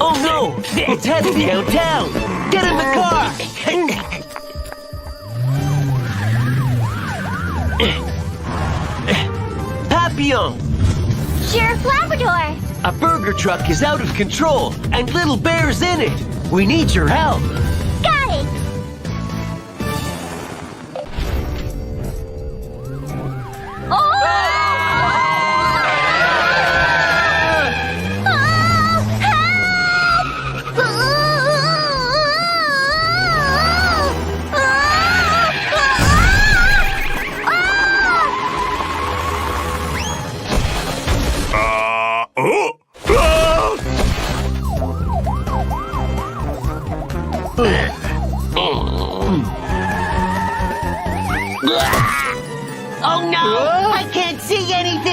Oh no! It's heading downtown! Get in the car! Papillon! Sheriff Labrador! A burger truck is out of control, and Little Bear's in it! We need your help! Got it! Oh no! I can't see anything!